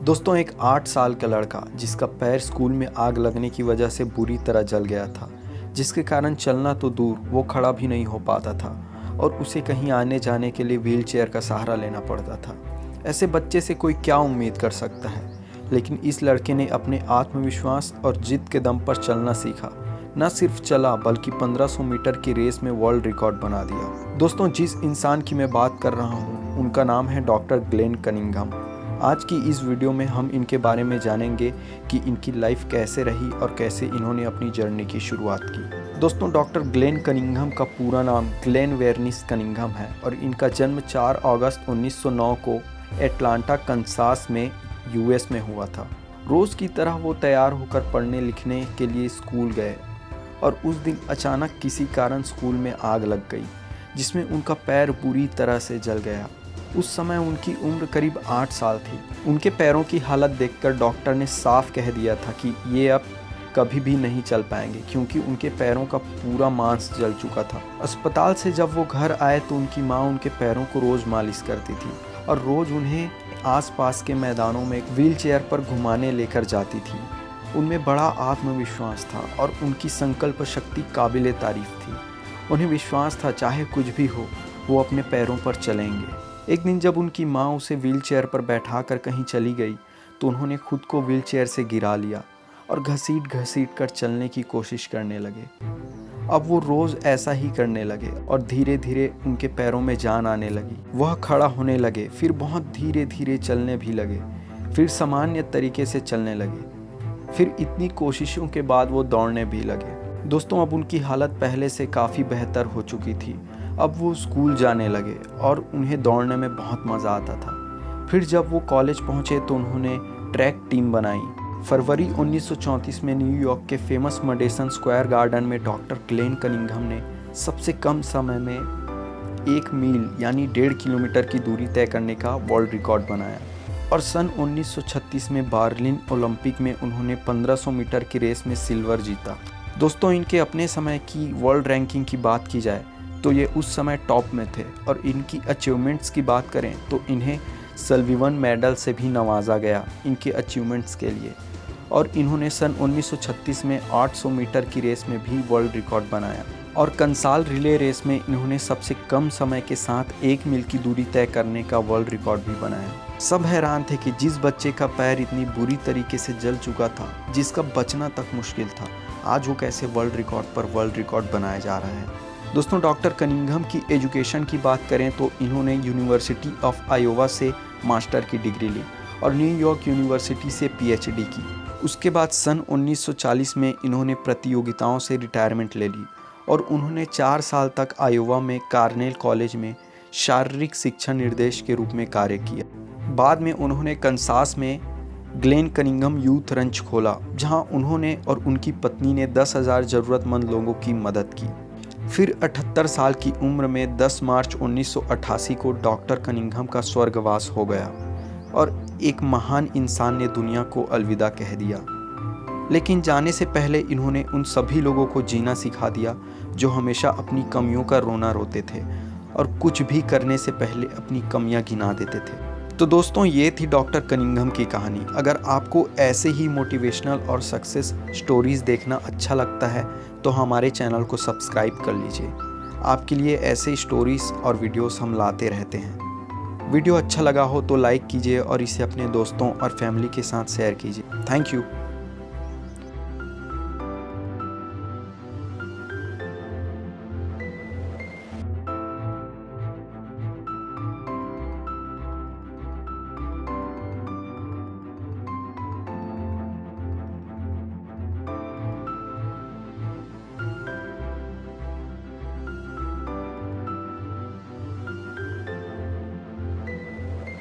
दोस्तों, एक 8 साल का लड़का जिसका पैर स्कूल में आग लगने की वजह से बुरी तरह जल गया था, जिसके कारण चलना तो दूर वो खड़ा भी नहीं हो पाता था और उसे कहीं आने जाने के लिए व्हीलचेयर का सहारा लेना पड़ता था। ऐसे बच्चे से कोई क्या उम्मीद कर सकता है, लेकिन इस लड़के ने अपने आत्मविश्वास और जिद के दम पर चलना सीखा। न सिर्फ चला बल्कि 1500 मीटर की रेस में वर्ल्ड रिकॉर्ड बना दिया। दोस्तों, जिस इंसान की मैं बात कर रहा हूँ उनका नाम है डॉक्टर ग्लेन कनिंघम। आज की इस वीडियो में हम इनके बारे में जानेंगे कि इनकी लाइफ कैसे रही और कैसे इन्होंने अपनी जर्नी की शुरुआत की। दोस्तों, डॉक्टर ग्लेन कनिंघम का पूरा नाम ग्लेन वेरनिस कनिंघम है और इनका जन्म 4 अगस्त 1909 को एटलांटा कंसास में यूएस में हुआ था। रोज़ की तरह वो तैयार होकर पढ़ने लिखने के लिए स्कूल गए और उस दिन अचानक किसी कारण स्कूल में आग लग गई, जिसमें उनका पैर बुरी तरह से जल गया। उस समय उनकी उम्र करीब 8 साल थी। उनके पैरों की हालत देखकर डॉक्टर ने साफ कह दिया था कि ये अब कभी भी नहीं चल पाएंगे, क्योंकि उनके पैरों का पूरा मांस जल चुका था। अस्पताल से जब वो घर आए तो उनकी माँ उनके पैरों को रोज़ मालिश करती थी और रोज़ उन्हें आसपास के मैदानों में व्हीलचेयर पर घुमाने लेकर जाती थी। उनमें बड़ा आत्मविश्वास था और उनकी संकल्प शक्ति काबिले तारीफ थी। उन्हें विश्वास था चाहे कुछ भी हो वो अपने पैरों पर चलेंगे। एक दिन जब उनकी माँ उसे व्हीलचेयर पर बैठाकर कहीं चली गई तो उन्होंने खुद को व्हीलचेयर से गिरा लिया और घसीट घसीट कर चलने की कोशिश करने लगे। अब वो रोज़ ऐसा ही करने लगे और धीरे धीरे उनके पैरों में जान आने लगी। वह खड़ा होने लगे, फिर बहुत धीरे धीरे चलने भी लगे, फिर सामान्य तरीके से चलने लगे। फिर इतनी कोशिशों के बाद वो दौड़ने भी लगे। दोस्तों, अब उनकी हालत पहले से काफ़ी बेहतर हो चुकी थी। अब वो स्कूल जाने लगे और उन्हें दौड़ने में बहुत मज़ा आता था। फिर जब वो कॉलेज पहुँचे तो उन्होंने ट्रैक टीम बनाई। फरवरी 1934 में न्यूयॉर्क के फेमस मैडिसन स्क्वायर गार्डन में डॉक्टर ग्लेन कनिंघम ने सबसे कम समय में 1 मील यानी 1.5 किलोमीटर की दूरी तय करने का वर्ल्ड रिकॉर्ड बनाया। और सन 1936 में बर्लिन ओलंपिक में उन्होंने 1500 मीटर की रेस में सिल्वर जीता। दोस्तों, इनके अपने समय की वर्ल्ड रैंकिंग की बात की जाए तो ये उस समय टॉप में थे और इनकी अचीवमेंट्स की बात करें तो इन्हें सल्लिवन मेडल से भी नवाजा गया इनके अचीवमेंट्स के लिए। और इन्होंने सन 1936 में 800 मीटर की रेस में भी वर्ल्ड रिकॉर्ड बनाया और कंसाल रिले रेस में इन्होंने सबसे कम समय के साथ 1 मील की दूरी तय करने का वर्ल्ड रिकॉर्ड भी बनाया। सब हैरान थे कि जिस बच्चे का पैर इतनी बुरी तरीके से जल चुका था, जिसका बचना तक मुश्किल था, आज वो कैसे वर्ल्ड रिकॉर्ड पर वर्ल्ड रिकॉर्ड बनाया जा रहा है। दोस्तों, डॉक्टर कनिंघम की एजुकेशन की बात करें तो इन्होंने यूनिवर्सिटी ऑफ आयोवा से मास्टर की डिग्री ली और न्यूयॉर्क यूनिवर्सिटी से पीएचडी की। उसके बाद सन 1940 में इन्होंने प्रतियोगिताओं से रिटायरमेंट ले ली और उन्होंने 4 साल तक आयोवा में कार्नेल कॉलेज में शारीरिक शिक्षा निर्देश के रूप में कार्य किया। बाद में उन्होंने कंसास में ग्लेन कनिंघम यूथ रंच खोला, जहां उन्होंने और उनकी पत्नी ने 10,000 ज़रूरतमंद लोगों की मदद की। फिर 78 साल की उम्र में 10 मार्च 1988 को डॉक्टर कनिंघम का स्वर्गवास हो गया और एक महान इंसान ने दुनिया को अलविदा कह दिया। लेकिन जाने से पहले इन्होंने उन सभी लोगों को जीना सिखा दिया जो हमेशा अपनी कमियों का रोना रोते थे और कुछ भी करने से पहले अपनी कमियां गिना देते थे। तो दोस्तों, ये थी डॉक्टर कनिंघम की कहानी। अगर आपको ऐसे ही मोटिवेशनल और सक्सेस स्टोरीज़ देखना अच्छा लगता है तो हमारे चैनल को सब्सक्राइब कर लीजिए। आपके लिए ऐसे स्टोरीज़ और वीडियोस हम लाते रहते हैं। वीडियो अच्छा लगा हो तो लाइक कीजिए और इसे अपने दोस्तों और फैमिली के साथ शेयर कीजिए। Thank you.